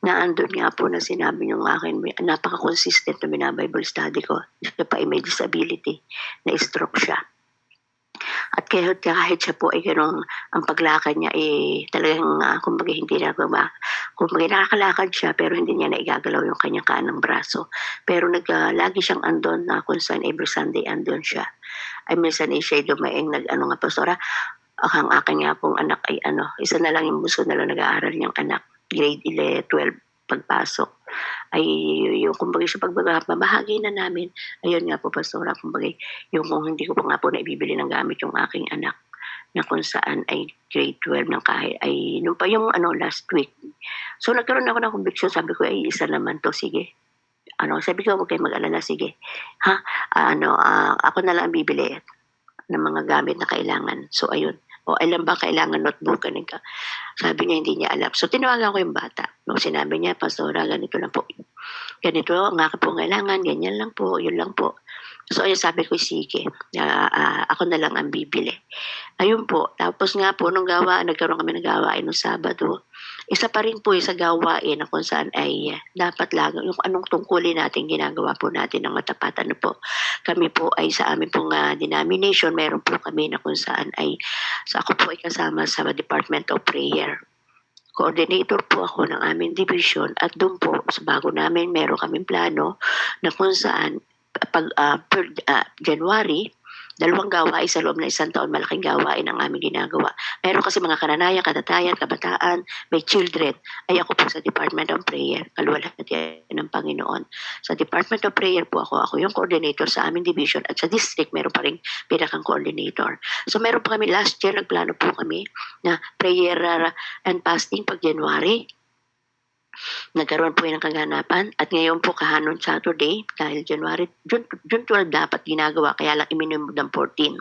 Speaker 1: na andun nga po na sinabi yung akin, napaka-consistent na Bible study ko. Siya pa ay may disability, na stroke siya. At kahit siya po ay ganun, ang paglakad niya talagang, kumbaga hindi nagawa. Kumbaga nakakalakad siya, pero hindi niya naigagalaw yung kanyang kanang braso. Pero lagi siyang andon na kung saan every Sunday andon siya. Ay minsan siya dumaing pastora, ang akin nga pong anak ay isa na lang yung gusto na lang nag-aaral niyang anak, grade 12 pagpasok. Ay yung kumbaga sa pagbabahagi na namin, ayun nga po pastora, kumbaga yung kung hindi ko pa nga po naibibili ng gamit yung aking anak, na kung saan ay grade 12 ng kahit ay nung pa yung last week. So nagkaroon ako ng conviction, sabi ko ay isa naman to, sige. Sabi ko, huwag kayo mag-alala, sige. Ako na lang bibili ng mga gamit na kailangan. So ayun. Alam ba kailangan notebook? Sabi niya hindi niya alam. So tinawagan ko yung bata. Nung sinabi niya, pastora, ganito lang po. Ganito, ang aking po kailangan, ganyan lang po, yun lang po. So ayun, sabi ko, sige, ako na lang ang bibili. Ayun po, tapos nga po, nagkaroon kami ng gawain nung Sabado. Isa pa rin po sa gawain na kung saan ay dapat lang, yung anong tungkulin natin, ginagawa po natin ng matapat. Kami po ay sa amin pong denomination, meron po kami na kung saan ay, ako po ay kasama sa Department of Prayer. Coordinator po ako ng aming division at doon po sa bago namin meron kaming plano na kung saan per January, 2 gawain sa loob ng isang taon, malaking gawain ang aming ginagawa. Meron kasi mga kananayan, katatayan, kabataan, may children. Ay ako po sa Department of Prayer, kaluwalhatian ng Panginoon. Sa Department of Prayer po ako yung coordinator sa aming division at sa district meron pa rin pinakang coordinator. So meron pa kami last year, nagplano po kami na prayer and fasting pag January. Nagkaroon po ng kaganapan at ngayon po kahanon Saturday dahil June 12 dapat ginagawa kaya lang iminumod ng 14.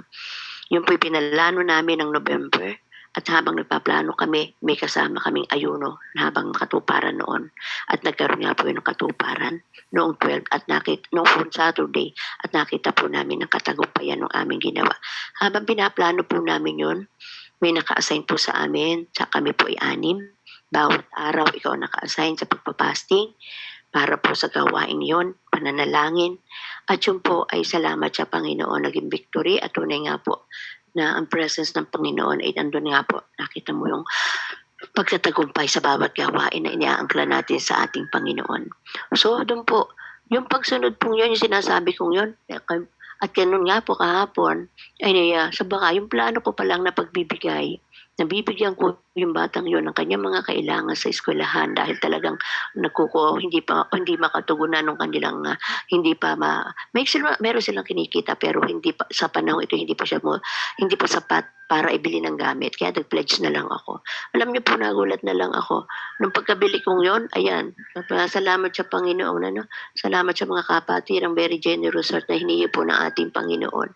Speaker 1: Yun po pinalano namin ng November at habang nagpaplano kami, may kasama kaming ayuno habang katuparan noon. At nagkaroon nga po ng katuparan noong 12 at noong Saturday at nakita po namin ang katagumpayan ng aming ginawa. Habang pinaplano po namin yun, may naka-assign po sa amin, sa kami po ay 6. Bawat araw ikaw naka-assign sa pagpapasting para po sa gawain yon, pananalangin. At yun po ay salamat sa Panginoon, naging victory at tunay nga po na ang presence ng Panginoon ay nandun nga po. Nakita mo yung pagtatagumpay sa bawat gawain na iniaangkla natin sa ating Panginoon. So doon po, yung pagsunod po yun, yung sinasabi kong yun, at ganun nga po kahapon, ay sa baka yung plano ko palang na pagbibigay, nabibigyan ko yung batang yun ng kanyang mga kailangan sa eskwelahan dahil talagang hindi makatugunan ng kanilang meron silang kinikita pero hindi pa sa panahon ito hindi pa sapat para ibili ng gamit kaya nag-pledge na lang ako. Alam niyo po, nagulat na lang ako nung pagkabili kong yon, ayan, salamat sa Panginoon, salamat sa mga kapatid, ang very generous heart na hinihingi po ng ating Panginoon.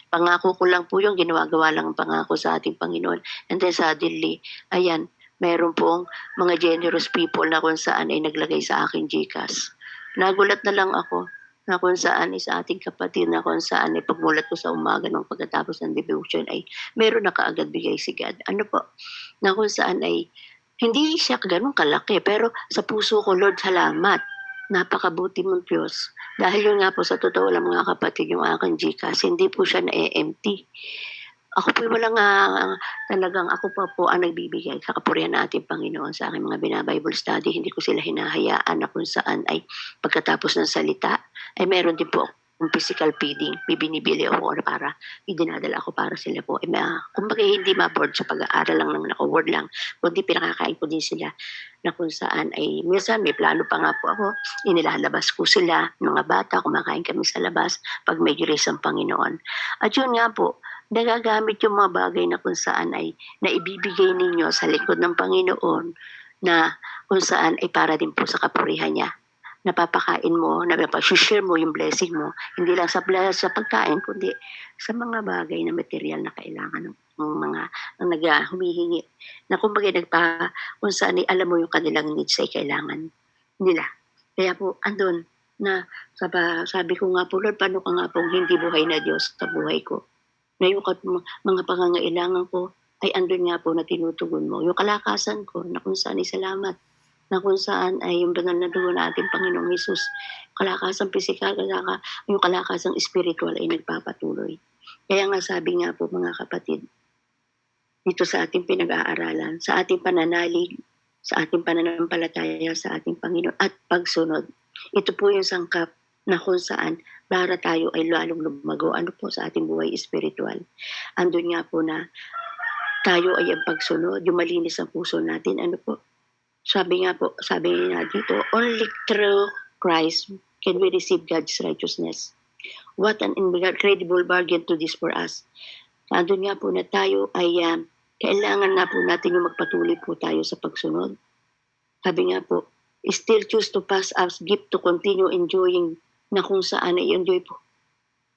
Speaker 1: Pangako ko lang po yung ginagawa lang ang pangako sa ating Panginoon. And then suddenly, ayan, mayroon pong mga generous people na kung saan ay naglagay sa aking GCash. Nagulat na lang ako na kung saan sa ating kapatid na kung saan ay pagmulat ko sa umaga ng pagkatapos ng devotion ay meron na kaagad bigay si God. Na kung saan ay hindi siya ganun kalaki pero sa puso ko, Lord, salamat. Napakabuti mong Diyos. Dahil yun nga po, sa totoo lang mga kapatid, yung aking GCash, hindi po siya na-empty. Ako po talagang ako pa po ang nagbibigay sa kapurihan ng ating Panginoon sa aking mga Bible study. Hindi ko sila hinahayaan na kung saan ay pagkatapos ng salita, ay meron din po akong physical feeding. Binibili ako para, idinadala ako para sila po. Kumbaga hindi ma-board sa pag-aaral lang naman ako, word lang. Kundi pinakakain ko din sila na kung saan ay minsan may plano pa nga po ako, inilalabas ko sila, mga bata, kumakain kami sa labas pag may grace ang Panginoon. At yun nga po, nagagamit yung mga bagay na kung saan ay naibibigay ninyo sa likod ng Panginoon na kung saan ay para din po sa kapurihan niya. napapakain mo, share mo yung blessing mo, hindi lang sa pagkain, kundi sa mga bagay na material na kailangan ng mga humihingi. Na kumbaga kung saan alam mo yung kanilang needs ay kailangan nila. Kaya po, andun na sabi ko nga po, Lord, paano ka nga pong hindi buhay na Diyos sa buhay ko? Na yung mga pangangailangan ko ay andun nga po na tinutugon mo. Yung kalakasan ko na kung saan ay salamat, na kung saan ay yung banal na dugo na ating Panginoong Hesus, kalakasang pisikal, yung kalakasang spiritual ay nagpapatuloy. Kaya nga sabi nga po mga kapatid, dito sa ating pinag-aaralan, sa ating pananalig, sa ating pananampalataya sa ating Panginoon at pagsunod. Ito po yung sangkap na kung saan para tayo ay lalong lumago po sa ating buhay spiritual. Andun nga po na tayo ay ang pagsunod, yung malinis ang puso natin. Sabi nga dito, only through Christ can we receive God's righteousness. What an incredible bargain to this for us. Andun nga po na tayo ay kailangan nga po natin yung magpatuloy po tayo sa pagsunod. Sabi nga po, still choose to pass as gift to continue enjoying na kung saan ay enjoy po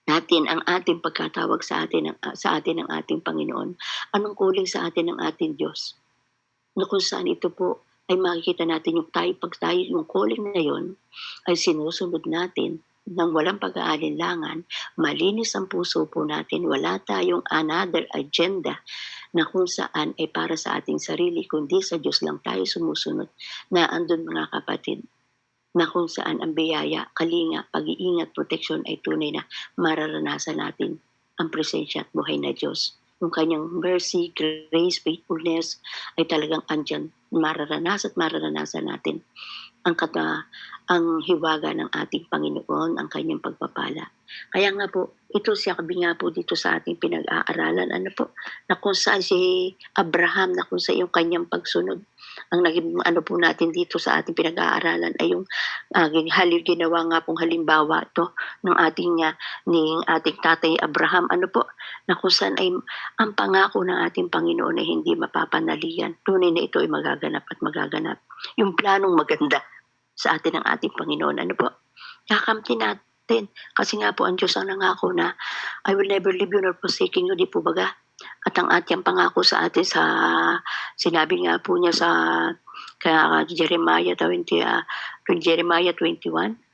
Speaker 1: natin ang ating pagkatawag sa atin ng ating Panginoon. Anong calling sa atin ng ating Diyos? Na kung saan ito po ay makikita natin yung calling na yon ay sinusunod natin nang walang pag-aalinlangan, malinis ang puso po natin, wala tayong another agenda na kung saan ay para sa ating sarili, kundi sa Diyos lang tayo sumusunod, na andun mga kapatid, na kung saan ang biyaya, kalinga, pag-iingat, proteksyon ay tunay na mararanasan natin ang presensya at buhay na Diyos. Yung kanyang mercy, grace, faithfulness ay talagang andyan, mararanasan natin ang hiwaga ng ating Panginoon, ang kanyang pagpapala. Kaya nga po, ito sabi nga po dito sa ating pinag-aaralan, na kung saan si Abraham, na kung saan yung kanyang pagsunod. Ang naging po natin dito sa ating pinag-aaralan ay yung ginawa nga pong halimbawa to ng ating tatay Abraham, na kung saan ay ang pangako ng ating Panginoon ay hindi mapapanalian. Tunay na ito ay magaganap at magaganap. Yung planong maganda sa atin ng ating Panginoon, kakamti natin. Kasi nga po, ang Diyos ang nangako na, I will never leave you nor forsaking you, di po baga? At ang ating pangako sa atin sinabi nga po niya sa Jeremiah 21,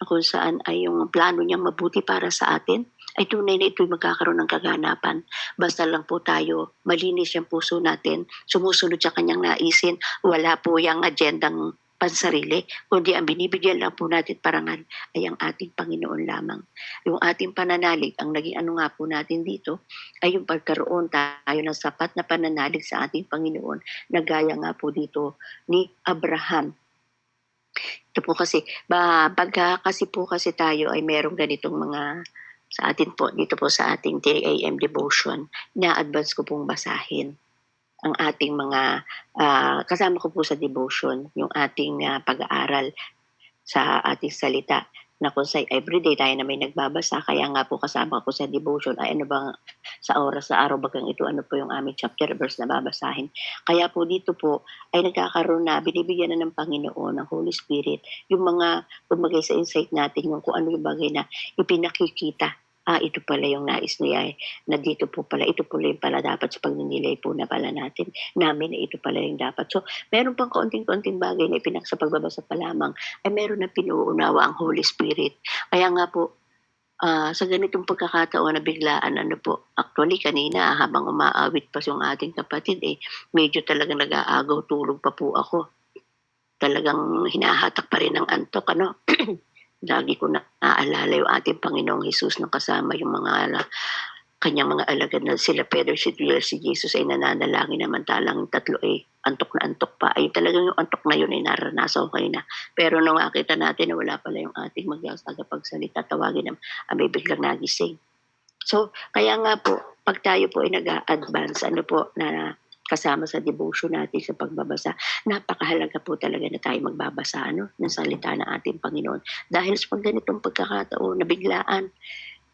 Speaker 1: kung saan ay yung plano niyang mabuti para sa atin, ay tunay na ito'y magkakaroon ng kaganapan. Basta lang po tayo, malinis yung puso natin, sumusunod sa kanyang naisin, wala po yung agendang pansarili, kundi ang binibigyan lang po natin parangal ay ang ating Panginoon lamang. Yung ating pananalig, ang naging nga po natin dito, ay yung pagkaroon tayo ng sapat na pananalig sa ating Panginoon, na gaya nga po dito ni Abraham. Ito po kasi, kasi tayo ay merong ganitong mga sa atin po, dito po sa ating 3 a.m. devotion, na advance ko pong basahin ang ating mga kasama ko po sa devotion, yung ating pag-aaral sa ating salita, na kung sa everyday tayo na may nagbabasa, kaya nga po kasama ko sa devotion ay sa oras sa araw bagang ito, po yung aming chapter verse na babasahin. Kaya po dito po ay nagkakaroon na, binibigyan na ng Panginoon, ng Holy Spirit, yung mga kumagay sa insight natin, yung kung ano yung bagay na ipinakikita. Ito pala yung nais niya na dito po pala, ito pala yung pala dapat sa pagninilay po na pala natin, namin na ito pala yung dapat. So, meron pang kaunting-kaunting bagay na sa pagbabasa pa lamang, ay meron na pinuunawa ang Holy Spirit. Kaya nga po, sa ganitong pagkakataon na biglaan, actually kanina habang umaawit pa yung ating kapatid, medyo talagang nag-aagaw tulog pa po ako. Talagang hinahatak pa rin ng antok, Lagi ko na naaalala yung ating Panginoong Hesus na kasama yung mga kanyang mga alagad na sila Pedro, si Jesus ay nananalangin naman talang tatlo antok na antok pa. Ay talagang yung antok na yun ay naranasan ko na. Pero nung makita natin na wala pala yung ating tagapagsalita, tawagin na may biglang nagising. So, kaya nga po, pag tayo po ay nag-advance, na kasama sa devotion natin sa pagbabasa, napakahalaga po talaga na tayo magbabasa ng salita ng ating Panginoon. Dahil sa ganitong pagkakataon na biglaan,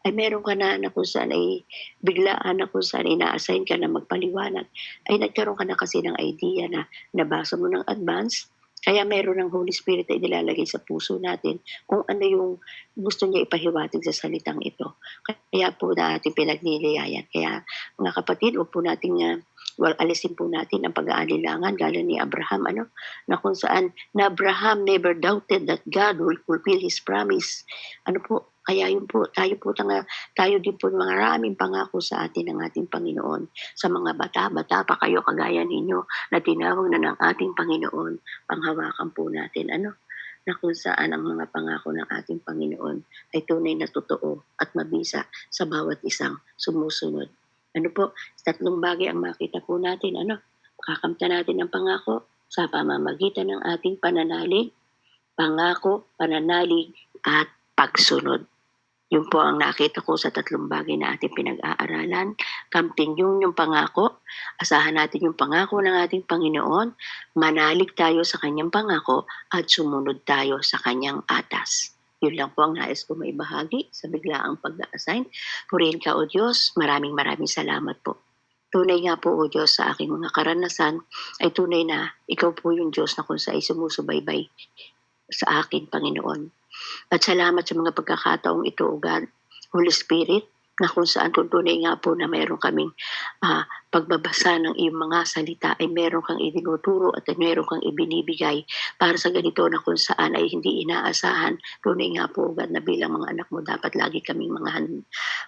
Speaker 1: ay meron ka na kung saan ay biglaan na kung saan ina-assign ka na magpaliwanag, ay nagkaroon ka na kasi ng idea na nabasa mo ng advance, Kaya meron ng Holy Spirit na inilalagay sa puso natin kung ano yung gusto niya ipahiwatig sa salitang ito. Kaya po natin pinagninilayan. Kaya mga kapatid, huwag po nating alisin po natin ang pag-aalinlangan gaya ni Abraham, na kung saan na Abraham never doubted that God will fulfill His promise. Kaya yun po, tayo din po maraming pangako sa atin ng ating Panginoon. Sa mga bata pa kayo kagaya ninyo na tinawag na ng ating Panginoon, panghawakan po natin, na kung saan ang mga pangako ng ating Panginoon ay tunay na totoo at mabisa sa bawat isang sumusunod. Tatlong bagay ang makita po natin, makakamta natin ang pangako sa pamamagitan ng ating pananalig, pangako, pananalig, at pagsunod. Yun po ang nakita ko sa tatlong bagay na ating pinag-aaralan. Kamtin yung pangako, asahan natin yung pangako ng ating Panginoon, manalig tayo sa kanyang pangako, at sumunod tayo sa kanyang atas. Yun lang po ang nais ko maibahagi sa biglaang pag-assign. Purihin ka, O Diyos, maraming salamat po. Tunay nga po, O Diyos, sa aking mga karanasan, ay tunay na ikaw po yung Diyos na kung saan sumusubaybay sa akin, Panginoon. At salamat sa mga pagkakataong ito, O God, Holy Spirit, na kung saan tunay nga po na mayroon kaming pagbabasa ng iyong mga salita ay mayroon kang idinuturo at mayroon kang ibinibigay para sa ganito na kung saan ay hindi inaasahan. Tunay nga po, O God, na bilang mga anak mo dapat lagi kaming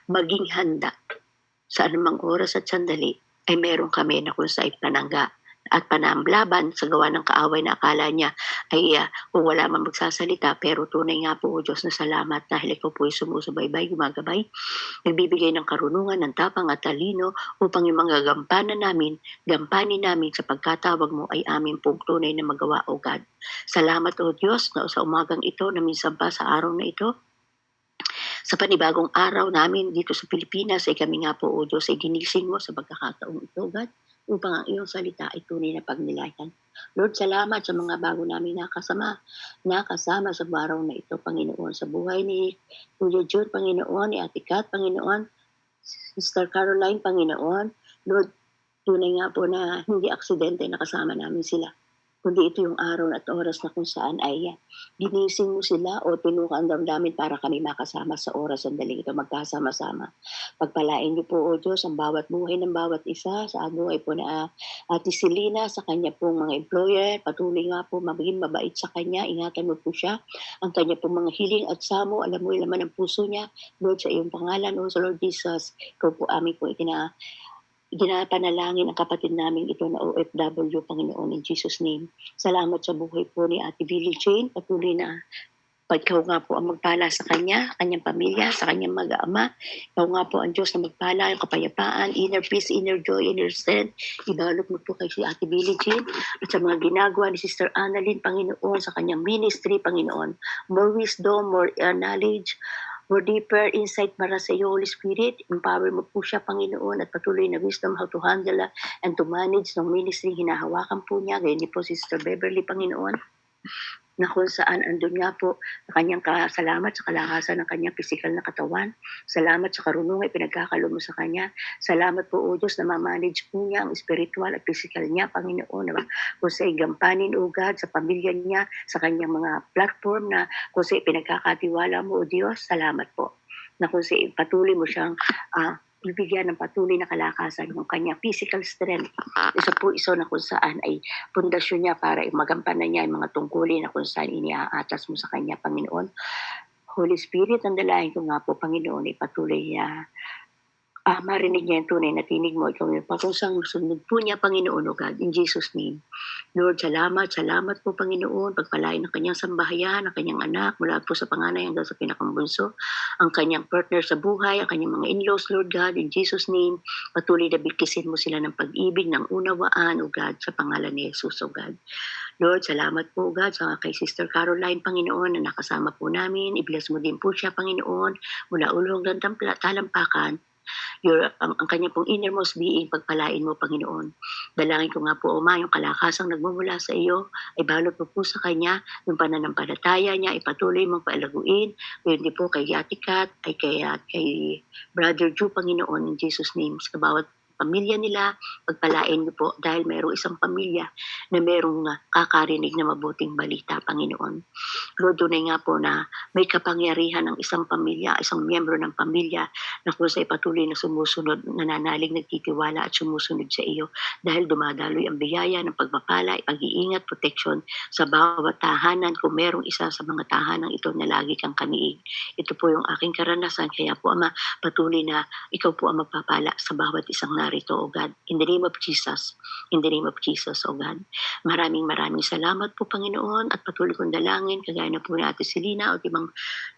Speaker 1: maging handa sa anumang oras at sandali ay meron kami na kung saan panangga at panamlaban sa gawa ng kaaway na akala niya ay kung wala man magsasalita, pero tunay nga po, O Diyos, na salamat dahil ikaw po ay sumusubaybay, gumagabay, nagbibigay ng karunungan, ng tapang at talino upang yung mga gampanin namin sa pagkatawag mo ay amin pong tunay na magawa, O God. Salamat, O Diyos, na sa umagang ito na minsan pa sa araw na ito, sa panibagong araw namin dito sa Pilipinas ay kami nga po, O Diyos, ay ginising mo sa pagkakataong ito, God, upang ang iyong salita ay tunay na pagnilayan. Lord, salamat sa mga bago namin nakasama sa araw na ito, Panginoon, sa buhay ni Kuya Jude, Panginoon, ni Ate Kat, Panginoon, Sister Caroline, Panginoon. Lord, tunay nga po na hindi aksidente na kasama namin sila, kundi ito yung araw at oras na kung saan ay ginising mo sila o tinukan ang damdamin para kami makasama sa oras ang daling ito, magkasama-sama. Pagpalain niyo po, O Diyos, ang bawat buhay ng bawat isa, sa buhay po na Ate Selena, sa kanya pong mga employer, patuloy nga po maging mabait sa kanya, ingatan mo po siya, ang kanya pong mga hiling at samo, alam mo yung laman ng puso niya, Lord, sa iyong pangalan, O Lord Jesus, ikaw po amin po ginapanalangin ang kapatid namin ito na OFW, Panginoon, in Jesus' name. Salamat sa buhay po ni Ate Billie Jane. Patuloy na ikaw nga po ang magpala sa kanyang pamilya, sa kanyang mag-ama. Ikaw nga po ang Diyos na magpala, yung kapayapaan, inner peace, inner joy, inner strength. Ibalot mo po kay si Ate Billie Jane at sa mga ginagawa ni Sister Annalyn, Panginoon, sa kanyang ministry, Panginoon. More wisdom, more knowledge, more deeper insight para sa iyo, Holy Spirit. Empower mo po siya, Panginoon, at patuloy na wisdom how to handle and to manage ng ministry. Hinahawakan po niya. Ganyan din po si Sister Beverly, Panginoon, na kung saan andun nga po sa kanyang kasalamat sa kalakasan ng kanyang physical na katawan. Salamat sa karunungan pinagkakalo mo sa kanya. Salamat po, O Diyos, na ma-manage po niya ang spiritual at physical niya, Panginoon, na kung sa gampanin, O God, sa pamilya niya, sa kanyang mga platform na kung sa pinagkakatiwala mo, O Diyos, salamat po. Na kung sa patuloy mo siyang bibigyan ng patuloy na kalakasan ng kanyang physical strength. Isa na kung saan ay pundasyon niya para magampanan niya yung mga tungkulin na kung saan iniaatas mo sa kanya, Panginoon. Holy Spirit, ang dalahin ko nga po, Panginoon, ay patuloy niya marinig niya yung tunay na tinig mo. Ikaw yung pakusang sunod po niya, Panginoon, O God, in Jesus' name. Lord, salamat po, Panginoon, pagpalain ng kanyang sambahayan, ang kanyang anak, mula po sa panganay hanggang sa pinakambunso, ang kanyang partner sa buhay, ang kanyang mga in-laws, Lord God, in Jesus' name, patuloy na bigkisin mo sila ng pag-ibig, ng unawaan, O God, sa pangalan ni Jesus, O God. Lord, salamat po, God, sa kay Sister Caroline, Panginoon, na nakasama po namin. I-bless mo din po siya, Panginoon, mula ulo hanggang talampakan. Ang kanyang pong innermost being, pagpalain mo, Panginoon. Dalangin ko nga po, Oma, yung kalakasang nagmumula sa iyo, ay balot mo po sa kanya, yung pananampalataya niya, ipatuloy mong paalaguin. Hindi po kay Ate Kat, ay kay Brother Ju, Panginoon, in Jesus' name, sa bawat pamilya nila, pagpalain niyo po dahil mayroong isang pamilya na mayroong kakarinig na mabuting balita, Panginoon. Lord, tunay nga po na may kapangyarihan ng isang pamilya, isang miyembro ng pamilya na kung sa'y patuloy na sumusunod, nananalig, nagtitiwala at sumusunod sa iyo dahil dumadaloy ang biyaya ng pagpapala, pag-iingat, protection sa bawat tahanan kung merong isa sa mga tahanan ito na lagi kang kaniig. Ito po yung aking karanasan, kaya po Ama, patuloy na ikaw po ang magpapala sa bawat isang narito, O God. In the name of Jesus, in the name of Jesus, O God. Maraming salamat po, Panginoon, at patuloy kong dalangin, kagaya na po ni Ate Selena o ibang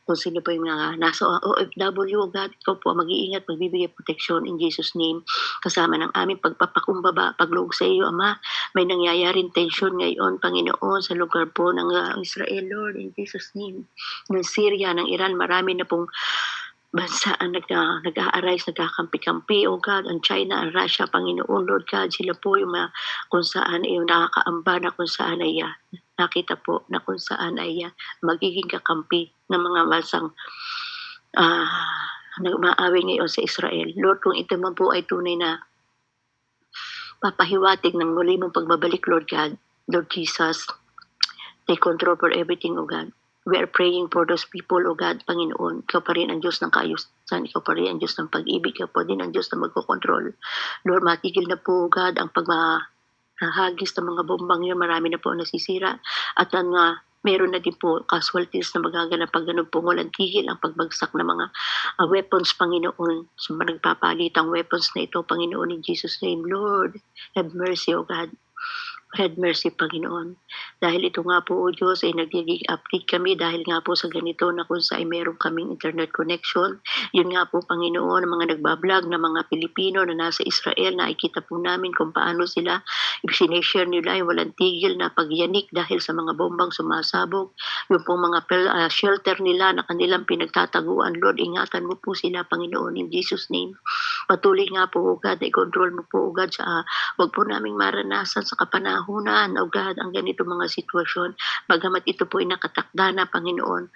Speaker 1: kung sino po yung mga nasa OFW, O God, ikaw po mag-iingat, magbibigay proteksyon in Jesus' name, kasama ng aming pagpapakumbaba, pagloob sa iyo, Ama. May nangyayaring tension ngayon, Panginoon, sa lugar po ng Israel, Lord, in Jesus' name. Ng Syria, ng Iran, marami na pong bansa ang nag-a-arise, nagkakampi-kampi, O God, ang China, ang Russia, Panginoon, Lord God, sila po yung kung saan ay nakakaamba na kung saan ay nakita po na kung saan ay magiging kakampi ng mga bansang nag-maaway ngayon sa Israel. Lord, kung ito man po ay tunay na papahiwatig ng muli mong pagbabalik, Lord God, Lord Jesus, take control for everything, O God. We are praying for those people, O God, Panginoon. Ikaw pa rin ang Diyos ng kaayusan. Ikaw pa rin ang Diyos ng pag-ibig. Ikaw pa din ang Diyos na magkocontrol. Lord, matigil na po, O God, ang paghahagis ng mga bombang yun. Marami na po ang nasisira. At meron na din po casualties na magaganap pag ganun po. Walang tigil ang pagbagsak ng mga weapons, Panginoon. So, nagpapalitang weapons na ito, Panginoon, in Jesus' name. Lord, have mercy, O God. Have mercy, Panginoon. Dahil ito nga po, O Diyos, ay nagiging update kami dahil nga po sa ganito na kung saan meron kaming internet connection. Yun nga po, Panginoon, ang mga nagbablog na mga Pilipino na nasa Israel, nakikita po namin kung paano sila sineshare nila yung walang tigil na pagyanik dahil sa mga bombang sumasabog. Yung pong mga shelter nila na kanilang pinagtataguan, Lord, ingatan mo po sila, Panginoon, in Jesus' name. Patuloy nga po, O God, i-control mo po, O God, sa wag po naming maranasan sa kapanahunan, O God, ang ganito mga sitwasyon. Bagamat ito po ay nakatakda na, Panginoon,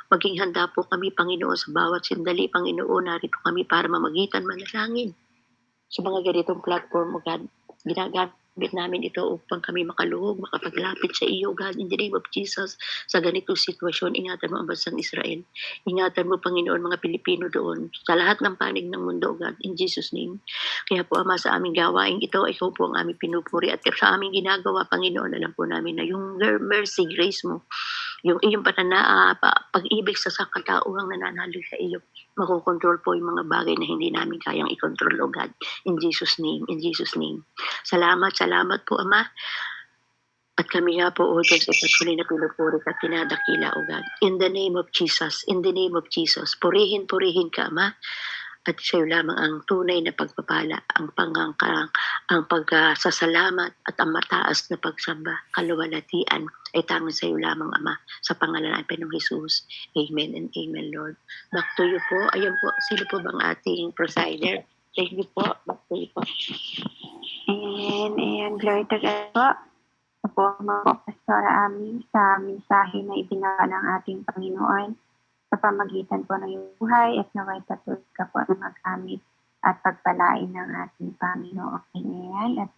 Speaker 1: maging handa po kami, Panginoon, sa bawat sandali, Panginoon, narito kami para mamagitan manalangin sa mga ganitong platform, O God. Ginagamit namin ito upang kami makaluhog, makapaglapit sa iyo, God, in the name of Jesus. Sa ganitong sitwasyon, ingatan mo ang bansang Israel. Ingatan mo, Panginoon, mga Pilipino doon. Sa lahat ng panig ng mundo, God, in Jesus' name. Kaya po, Ama, sa aming gawain ito, ikaw po ang aming pinupuri. At sa aming ginagawa, Panginoon, alam po namin na yung mercy, grace mo, yung iyong pag-ibig sa katauhang nananalig sa iyo, makokontrol po yung mga bagay na hindi namin kayang i-control, O God. In Jesus' name, in Jesus' name. Salamat po, Ama. At kami nga po, O Diyos, ay patuloy na pinupuri at pinadakila, O God. In the name of Jesus, in the name of Jesus, purihin ka, Ama. At sa'yo lamang ang tunay na pagpapala, ang pagsasalamat at ang mataas na pagsamba, kaluwalhatian ay tanging sa'yo lamang, Ama, sa pangalan ng Panginoong Jesus. Amen and amen, Lord. Back to you po. Ayun po, sino po bang ating presider? Thank you po. Back to you po.
Speaker 2: And glory to God po. Po, mga Pastora Ami, sa mensahe na ibinawa ng ating Panginoon sa pamagitan po ng iyong buhay at naway patuloy ka po na magamit at pagpalain ng ating Panginoon. Amen. At